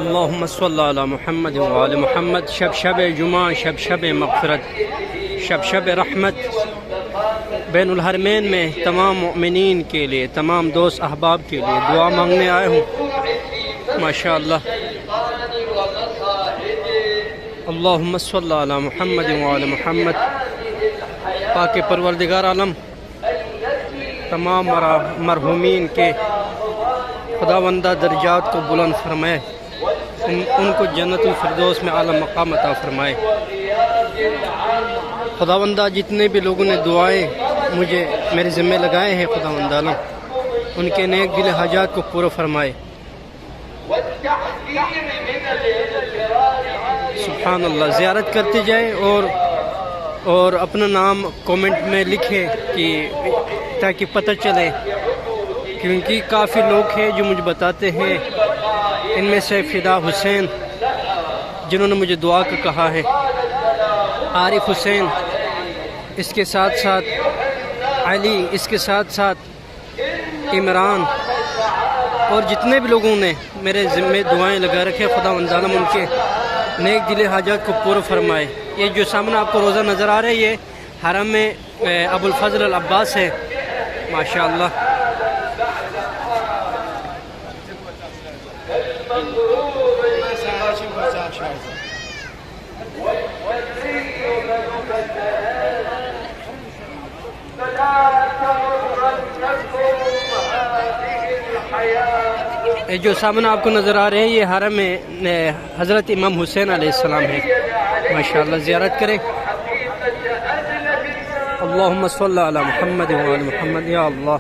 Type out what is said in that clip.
اللہم صلی علی محمد وآل محمد. شب جمعہ، شب مغفرت، شب رحمت بین الحرمین میں تمام مؤمنین کے لیے، تمام دوست احباب کے لیے دعا مانگنے آئے ہوں. ماشاءاللہ. اللہم صلی علی محمد وآل محمد. پاک پروردگار عالم تمام مرحومین کے خداوندہ درجات کو بلند فرمائے، ان کو جنت الفردوس میں اعلیٰ مقام عطا فرمائے. خداوندہ جتنے بھی لوگوں نے دعائیں مجھے میرے ذمہ لگائے ہیں، خداوند عالم ان کے نیک دل حاجات کو پورا فرمائے. سبحان اللہ. زیارت کرتے جائے اور اپنا نام کومنٹ میں لکھے کہ تاکہ پتہ چلے، کیونکہ کافی لوگ ہیں جو مجھے بتاتے ہیں. ان میں سے فدا حسین جنہوں نے مجھے دعا کا کہا ہے، عارف حسین، اس کے ساتھ ساتھ علی، اس کے ساتھ ساتھ عمران، اور جتنے بھی لوگوں نے میرے ذمہ دعائیں لگا رکھے، خداوند عالم ان کے نیک دل حاجات کو پورا فرمائے. یہ جو سامنے آپ کو روزہ نظر آ رہا ہے، یہ حرم میں ابو الفضل العباس ہے. ماشاءاللہ. یہ جو سامنے آپ کو نظر آ رہے ہیں، یہ حرم میں حضرت امام حسین علیہ السلام ہے. ماشاءاللہ. زیارت کریں. اللہم صلی علی محمد وعلی محمد. یا اللہ.